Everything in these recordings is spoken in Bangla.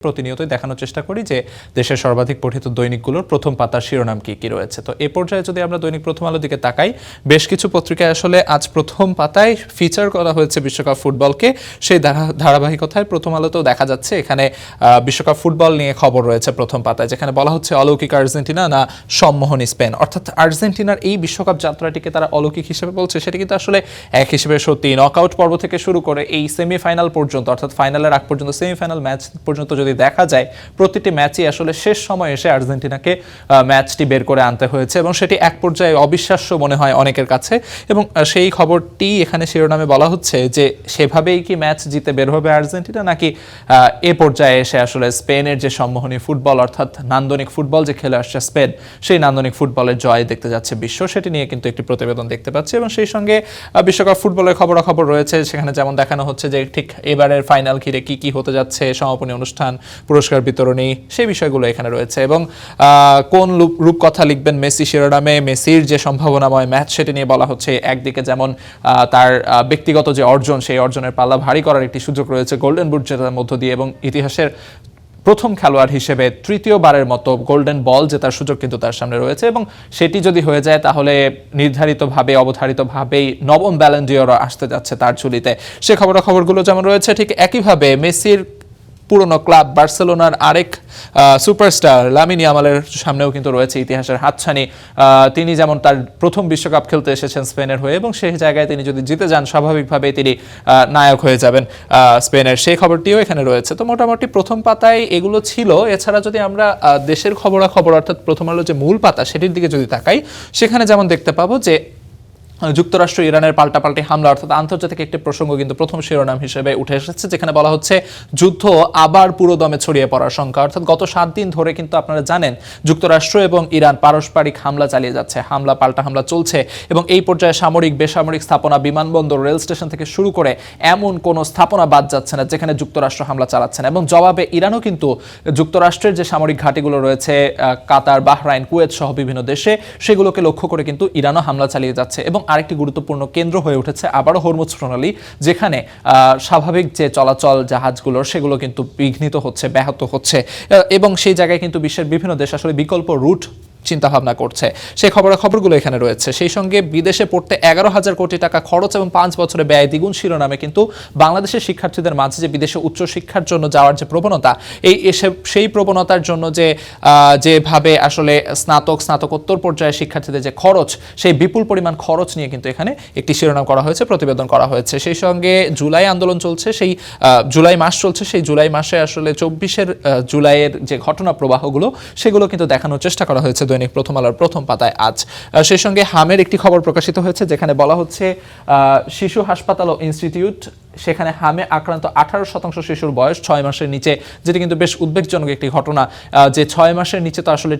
প্রতিনিয়তই দেখানোর চেষ্টা করি যে দেশের সর্বাধিক পঠিত দৈনিকগুলোর প্রথম পাতার শিরোনাম কি কি রয়েছে। তো এই পর্যায়ে যদি আমরা দৈনিক প্রথম আলোর দিকে তাকাই, বেশ কিছু পত্রিকায় আসলে আজ প্রথম পাতায় ফিচার করা হয়েছে বিশ্বকাপ ফুটবলকে। সেই ধারাবাহিকতায় প্রথম আলোতেও দেখা যাচ্ছে এখানে বিশ্বকাপ ফুটবল নিয়ে খবর রয়েছে প্রথম পাতায়, যেখানে বলা হচ্ছে অলৌকিক আর্জেন্টিনা না সম্মোহনী স্পেন। অর্থাৎ আর্জেন্টিনার এই বিশ্বকাপ যাত্রাটিকে তারা অলৌকিক হিসেবে বলছে, সেটা কিন্তু আসলে এক হিসেবে সত্যি। নকআউট পর্ব থেকে শুরু করে এই সেমিফাইনাল পর্যন্ত, অর্থাৎ ফাইনালের আগ পর্যন্ত, সেমিফাইনাল ম্যাচ পর্যন্ত যদি দেখা যায়, প্রতিটি ম্যাচই আসলে শেষ সময় এসে আর্জেন্টিনাকে ম্যাচটি বের করে আনতে হয়েছে এবং সেটি এক পর্যায়ে অবিশ্বাস্য মনে হয় অনেকের কাছে। এবং সেই খবরটি এখানে শিরোনামে বলা হচ্ছে যে সেভাবেই কি ম্যাচ জিতে বের হবে আর্জেন্টিনা, নাকি এ পর্যায়ে এসে আসলে স্পেনের যে সম্মোহনী ফুটবল, অর্থাৎ নান্দনিক ফুটবল যে খেলে আসছে স্পেন, সেই নান্দনিক ফুটবলের জয় দেখতে যাচ্ছে বিশ্ব, সেটি নিয়ে কিন্তু একটি প্রতিবেদন দেখতে পাচ্ছি। এবং সেই সঙ্গে বিশ্বকাপ ফুটবলের খবরাখবর রয়েছে, সেখানে যেমন দেখানো হচ্ছে যে ঠিক এবারের ফাইনাল ঘিরে কি কি হতে যাচ্ছে, সমাপনী অনুষ্ঠান, পুরস্কার বিতরণী, সেই বিষয়গুলো এখানে রয়েছে। এবং কোন রূপকথা লিখবেন মেসি শিরোনামে মেসির যে সম্ভাবনাময় ম্যাচ, সেটি নিয়ে বলা হচ্ছে। একদিকে যেমন তার ব্যক্তিগত যে অর্জন, সেই অর্জনের পাল্লা ভারী করার একটি সুযোগ রয়েছে গোল্ডেন বুট জেতার মধ্য দিয়ে, এবং ইতিহাসের প্রথম খেলোয়াড় হিসেবে তৃতীয়বারের মতো গোল্ডেন বল জেতার সুযোগ কিন্তু তার সামনে রয়েছে। এবং সেটি যদি হয়ে যায় তাহলে নির্ধারিতভাবে অবধারিতভাবেই নবম ব্যালন ডিওর আসতে যাচ্ছে তার ঝুলিতে। সে খবরগুলো যেমন রয়েছে, ঠিক একইভাবে মেসির পুরনো ক্লাব বার্সেলোনার আরেক সুপারস্টার লামিন ইয়ামালের সামনেও কিন্তু রয়েছে ইতিহাসের হাতছানি। তিনি যেমন তার প্রথম বিশ্বকাপ খেলতে এসেছেন স্পেনের হয়ে, এবং সেই জায়গায় তিনি যদি জিতে যান স্বাভাবিকভাবেই তিনি নায়ক হয়ে যাবেন স্পেনের, সেই খবরটিও এখানে রয়েছে। তো মোটামুটি প্রথম পাতায় এগুলো ছিল। এছাড়া যদি আমরা দেশের খবরাখবর, অর্থাৎ প্রথম আলো যে মূল পাতা, সেটির দিকে যদি তাকাই, সেখানে যেমন দেখতে পাবো যে যুক্তরাষ্ট্র ইরানের পাল্টাপাল্টি হামলা, অর্থাৎ আন্তর্জাতিক একটি প্রসঙ্গ কিন্তু প্রথম শিরোনাম হিসেবে উঠে এসেছে, যেখানে বলা হচ্ছে যুদ্ধ আবার পুরোদমে ছড়িয়ে পড়ার শঙ্কা। অর্থাৎ গত 7 দিন ধরে কিন্তু আপনারা জানেন যুক্তরাষ্ট্র এবং ইরান পারস্পরিক হামলা চালিয়ে যাচ্ছে, হামলা পাল্টা হামলা চলছে। এবং এই পর্যায়ে সামরিক বেসামরিক স্থাপনা, বিমানবন্দর, রেল স্টেশন থেকে শুরু করে এমন কোনো স্থাপনা বাদ যাচ্ছে না যেখানে যুক্তরাষ্ট্র হামলা চালাচ্ছে না। এবং জবাবে ইরানও কিন্তু যুক্তরাষ্ট্রের যে সামরিক ঘাঁটিগুলো রয়েছে কাতার, বাহরাইন, কুয়েত সহ বিভিন্ন দেশে, সেগুলোকে লক্ষ্য করে কিন্তু ইরানও হামলা চালিয়ে যাচ্ছে। এবং আরেকটি গুরুত্বপূর্ণ কেন্দ্র হয়ে উঠেছে আবারও হরমুজ প্রণালী, যেখানে স্বাভাবিক যে চলাচল জাহাজগুলোর, সেগুলো কিন্তু বিঘ্নিত হচ্ছে, ব্যাহত হচ্ছে। এবং সেই জায়গায় কিন্তু বিশ্বের বিভিন্ন দেশ আসলে বিকল্প রুট চিন্তাভাবনা করছে। সেই খবরগুলো এখানে রয়েছে। সেই সঙ্গে বিদেশে পড়তে 11,000 কোটি টাকা খরচ এবং 5 বছরে ব্যয় দ্বিগুণ শিরোনামে কিন্তু বাংলাদেশের শিক্ষার্থীদের মাঝে যে বিদেশে উচ্চশিক্ষার জন্য যাওয়ার যে প্রবণতা, সেই প্রবণতার জন্য যেভাবে আসলে স্নাতকোত্তর পর্যায়ে শিক্ষার্থীদের যে খরচ, সেই বিপুল পরিমাণ খরচ নিয়ে কিন্তু এখানে একটি শিরোনাম করা হয়েছে, প্রতিবেদন করা হয়েছে। সেই সঙ্গে জুলাই আন্দোলন চলছে, সেই জুলাই মাস চলছে, সেই জুলাই মাসে আসলে 24 জুলাইয়ের যে ঘটনা প্রবাহগুলো, সেগুলো কিন্তু দেখানোর চেষ্টা করা হয়েছে দৈনিক প্রথম আলোর প্রথম পাতায় আজ। সেই সঙ্গে হামের একটি খবর প্রকাশিত হয়েছে, যেখানে বলা হচ্ছে শিশু হাসপাতাল ও ইনস্টিটিউট, সেখানে হামে আক্রান্ত 18% শিশুর বয়স 6 মাসের নিচে, যেটি কিন্তু বেশ উদ্বেগজনক একটি ঘটনা। যে 6 মাসের নিচে তো আসলে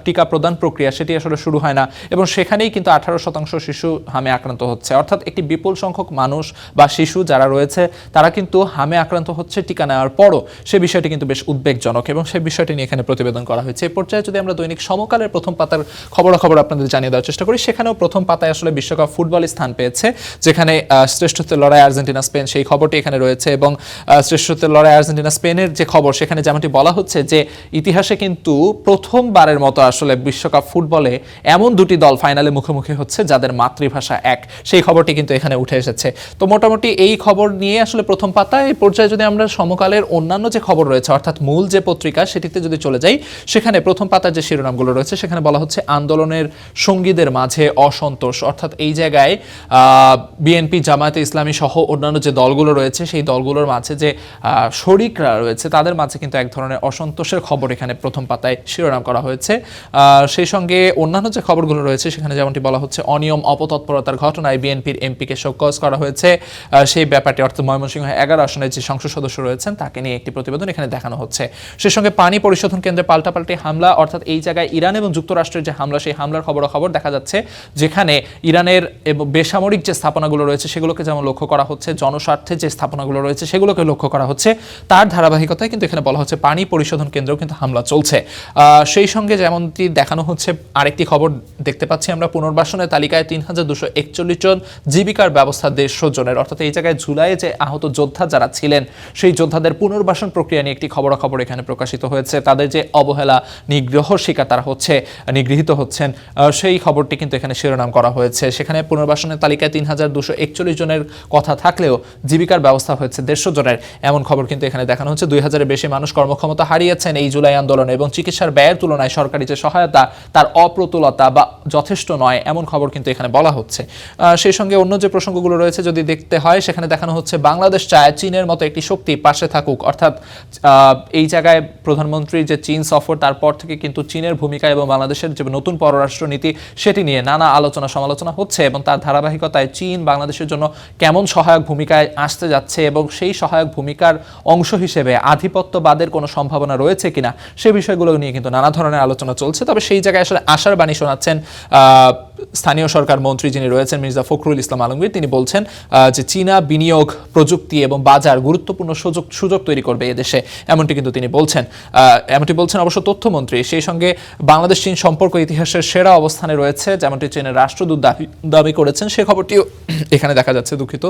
টিকা প্রদান প্রক্রিয়া, সেটি আসলে শুরু হয় না, এবং সেখানেই কিন্তু 18% শিশু হামে আক্রান্ত হচ্ছে। অর্থাৎ একটি বিপুল সংখ্যক মানুষ বা শিশু যারা রয়েছে, তারা কিন্তু হামে আক্রান্ত হচ্ছে টিকা নেওয়ার পরও। সে বিষয়টি কিন্তু বেশ উদ্বেগজনক, এবং সেই বিষয়টি নিয়ে এখানে প্রতিবেদন করা হয়েছে। এই পর্যায়ে যদি আমরা দৈনিক সমকালের প্রথম পাতার খবরাখবর আপনাদের জানিয়ে দেওয়ার চেষ্টা করি, সেখানেও প্রথম পাতায় আসলে বিশ্বকাপ ফুটবল স্থান পেয়েছে, যেখানে শ্রেষ্ঠত্বের লড়াই আর্জেন্টিনা স্পেন, সেই খবরটি এখানে রয়েছে। এবং শ্রেষ্ঠত্বের লড়াই আর্জেন্টিনা স্পেনের যে খবর, সেখানে যেমনটি বলা হচ্ছে যে ইতিহাসে কিন্তু প্রথমবারের মতো আসলে বিশ্বকাপ ফুটবলে এমন দুটি দল ফাইনালে মুখোমুখি হচ্ছে যাদের মাতৃভাষা এক, সেই খবরটি কিন্তু এখানে উঠে এসেছে। তো মোটামুটি এই খবর নিয়ে আসলে প্রথম পাতায়। এই পর্যায়ে যদি আমরা সমকালের অন্যান্য যে খবর রয়েছে, অর্থাৎ মূল যে পত্রিকা, সেটিতে যদি চলে যাই, সেখানে প্রথম পাতার যে শিরোনামগুলো রয়েছে, সেখানে বলা হচ্ছে আন্দোলনের সঙ্গীদের মাঝে অসন্তোষ। অর্থাৎ এই জায়গায় বিএনপি, জামায়াতে ইসলামী সহ অন্যান্য যে দলগুলো রয়েছে, সেই দলগুলোর মাঝে যে শরিকরা রয়েছে, তাদের মাঝে কিন্তু এক ধরনের অসন্তোষের খবর এখানে প্রথম পাতায় শিরোনাম করা হয়েছে। সেই সঙ্গে অন্যান্য যে খবরগুলো রয়েছে, সেখানে যেমনটি বলা হচ্ছে অনিয়ম অপতৎপরতার ঘটনায় বিএনপির এমপিকে শোকজ করা হয়েছে। সেই ব্যাপারটি, অর্থাৎ ময়মনসিংহ 11 আসনের যে সংসদ সদস্য রয়েছেন, তাকে নিয়ে একটি প্রতিবেদন এখানে দেখানো হচ্ছে। সেই সঙ্গে পানি পরিশোধন কেন্দ্রে পাল্টাপাল্টি হামলা, অর্থাৎ এই জায়গায় ইরান এবং যুক্তরাষ্ট্রের যে হামলা, সেই হামলার খবর দেখা যাচ্ছে, যেখানে ইরানের বেসামরিক যে স্থাপনাগুলো রয়েছে, সেগুলোকে যেমন লক্ষ্য লক্ষ্য করা হচ্ছে, জনস্বার্থে যে স্থাপনাগুলো রয়েছে সেগুলোকে লক্ষ্য করা হচ্ছে। তার ধারাবাহিকতায় কিন্তু এখানে বলা হচ্ছে পানি পরিশোধন কেন্দ্রেও কিন্তু হামলা চলছে। সেই সঙ্গে যেমনটি দেখানো হচ্ছে, আরেকটি খবর দেখতে পাচ্ছি আমরা, পুনর্বাসনের তালিকায় ৩,241 জন, জীবিকার ব্যবস্থা 150 জনের। অর্থাৎ এই জায়গায় জুলাইয়ে যে আহত যোদ্ধা যারা ছিলেন সেই যোদ্ধাদের পুনর্বাসন প্রক্রিয়া নিয়ে একটি খবরাখবর এখানে প্রকাশিত হয়েছে। তাদের যে অবহেলা, নিগ্রহ শিকার তারা নিগৃহীত হচ্ছেন, সেই খবরটি কিন্তু এখানে শিরোনাম করা হয়েছে। সেখানে পুনর্বাসনের তালিকায় ৩,241 জনের কথা থাকলেও জীবিকার ব্যবস্থা হয়েছে 150 জনের, এমন খবর কিন্তু এখানে দেখানো হচ্ছে। 2000-এর বেশি মানুষ কর্মক্ষমতা হারিয়েছেন এই জুলাই আন্দোলনে, এবং চিকিৎসার ব্যয়ের তুলনায় সরকারি যে সহায়তা তার অপ্রতুলতা বা যথেষ্ট নয়, এমন খবর কিন্তু এখানে বলা হচ্ছে। সেই সঙ্গে অন্য যে প্রসঙ্গগুলো রয়েছে যদি দেখতে হয়, সেখানে দেখানো হচ্ছে বাংলাদেশ চায় চীনের মতো একটি শক্তি পাশে থাকুক। অর্থাৎ এই জায়গায় প্রধানমন্ত্রীর যে চীন সফর, তারপর থেকে কিন্তু চীনের ভূমিকা এবং বাংলাদেশের যে নতুন পররাষ্ট্রনীতি সেটি নিয়ে নানা আলোচনা সমালোচনা হচ্ছে, এবং তার ধারাবাহিকতায় চীন বাংলাদেশের জন্য কেমন সহায়ক ভূমিকায় আসতে যাচ্ছে এবং সেই সহায়ক ভূমিকার অংশ হিসেবে আধিপত্যবাদের কোনো সম্ভাবনা রয়েছে কিনা, সে বিষয়গুলো নিয়ে কিন্তু নানা ধরনের আলোচনা চলছে। তবে সেই জায়গায় আসলে আশার বাণী শোনাচ্ছেন স্থানীয় সরকার মন্ত্রী যিনি রয়েছেন মির্জা ফখরুল ইসলাম আলমগীর। তিনি বলছেন যে চীনা বিনিয়োগ, প্রযুক্তি এবং বাজার গুরুত্বপূর্ণ সুযোগ তৈরি করবে এদেশে, এমনটি কিন্তু তিনি বলছেন। এমনটি বলছেন অবশ্য তথ্যমন্ত্রী। সেই সঙ্গে বাংলাদেশ চীন সম্পর্ক ইতিহাসের সেরা অবস্থানে রয়েছে, যেমনটি চীনের রাষ্ট্রদূত দাবি করেছেন, সে খবরটিও এখানে দেখা যাচ্ছে। দুঃখিত,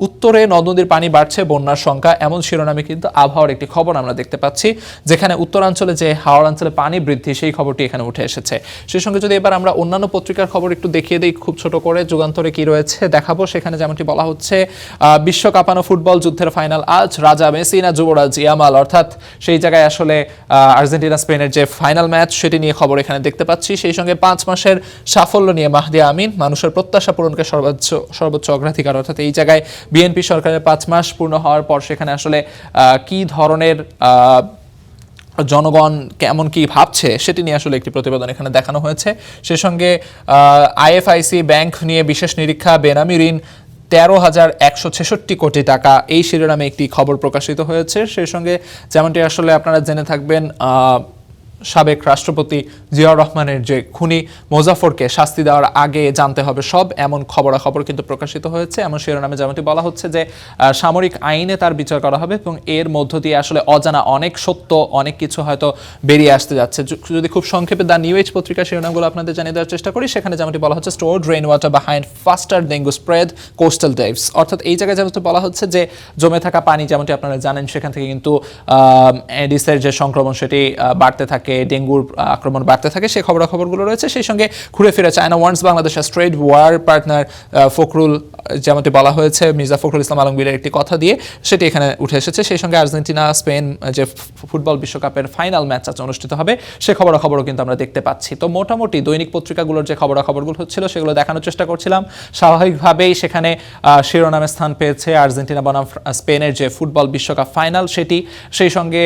উত্তরে নদ নদীর পানি বাড়ছে, বন্যার সংখ্যা, এমন শিরোনামে কিন্তু আবহাওয়ার একটি খবর আমরা দেখতে পাচ্ছি, যেখানে উত্তরাঞ্চলে যে হাওড় অঞ্চলে পানি বৃদ্ধি সেই খবরটি এখানে উঠে এসেছে। সেই সঙ্গে যদি এবার আমরা অন্যান্য পত্রিকার খবর একটু দেখিয়ে দিই খুব ছোট করে, যুগান্তরে কি রয়েছে দেখাবো। সেখানে যেমনটি বলা হচ্ছে, বিশ্ব কাঁপানো ফুটবল যুদ্ধের ফাইনাল আজ, রাজা মেসি না যুবরাজ ইয়ামাল, অর্থাৎ সেই জায়গায় আসলে আর্জেন্টিনা স্পেনের যে ফাইনাল ম্যাচ সেটি নিয়ে খবর এখানে দেখতে পাচ্ছি। সেই সঙ্গে 5 মাসের সাফল্য নিয়ে মাহদি আমিন, মানুষের প্রত্যাশা পূরণকে সর্বোচ্চ অগ্রাধিকার। অর্থাৎ এই জায়গায় বিএনপি সরকারের 5 মাস পূর্ণ হওয়ার পর সেখানে আসলে কি ধরনের জনগণ কেমন কি ভাবছে সেটি নিয়ে আসলে একটি প্রতিবেদন এখানে দেখানো হয়েছে। সে সঙ্গে আইএফআইসি ব্যাংক নিয়ে বিশেষ নিরীক্ষা, বেনামি ঋণ 13,166 কোটি টাকা, এই শিরোনামে একটি খবর প্রকাশিত হয়েছে। সেই সঙ্গে যেমনটি আসলে আপনারা জেনে থাকবেন, সাবেক রাষ্ট্রপতি জিয়াউর রহমানের যে খুনি মোজাফরকে শাস্তি দেওয়ার আগে জানতে হবে সব, এমন খবরাখবর কিন্তু প্রকাশিত হয়েছে। এমন শিরোনামে যেমনটি বলা হচ্ছে যে সামরিক আইনে তার বিচার করা হবে, এবং এর মধ্য দিয়ে আসলে অজানা অনেক সত্য, অনেক কিছু হয়তো বেরিয়ে আসতে যাচ্ছে। যদি খুব সংক্ষেপে দ্য নিউ এজ পত্রিকার শিরোনামগুলো আপনাদের জানিয়ে দেওয়ার চেষ্টা করি, সেখানে যেমনটি বলা হচ্ছে, stored rain water behind faster dengue spread coastal deaths. অর্থাৎ এই জায়গায় যেমন বলা হচ্ছে যে জমে থাকা পানি, যেমনটি আপনারা জানেন, সেখান থেকে কিন্তু এডিসের যে সংক্রমণ সেটি বাড়তে থাকে, ডেঙ্গুর আক্রমণ বাড়তে থাকে, সেই খবরাখবরগুলো রয়েছে। সেই সঙ্গে ঘুরে ফিরে China wants Bangladesh trade war partner Fakhrul, যেমনটি বলা হয়েছে মির্জা ফখরুল ইসলাম আলমগীরের একটি কথা দিয়ে সেটি এখানে উঠে এসেছে। সেই সঙ্গে আর্জেন্টিনা স্পেন যে ফুটবল বিশ্বকাপের ফাইনাল ম্যাচ আজ অনুষ্ঠিত হবে, সে খবরাখবরও কিন্তু আমরা দেখতে পাচ্ছি। তো মোটামুটি দৈনিক পত্রিকাগুলোর যে খবরাখবরগুলো হচ্ছিল সেগুলো দেখানোর চেষ্টা করছিলাম। স্বাভাবিকভাবেই সেখানে শিরোনামে স্থান পেয়েছে আর্জেন্টিনা বনাম স্পেনের যে ফুটবল বিশ্বকাপ ফাইনাল সেটি, সেই সঙ্গে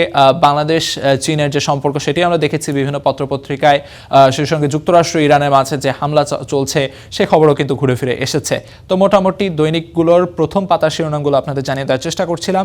বাংলাদেশ চীনের যে সম্পর্ক সেটি আমরা দেখেছি বিভিন্ন পত্রপত্রিকায়। সেই সঙ্গে যুক্তরাষ্ট্র ইরানের মাঝে যে হামলা চলছে সে খবরও কিন্তু ঘুরে ফিরে এসেছে। তো মোটামুটি দৈনিকগুলোর প্রথম পাতার শিরোনামগুলো আপনাদের জানিয়ে দেওয়ার চেষ্টা করছিলাম।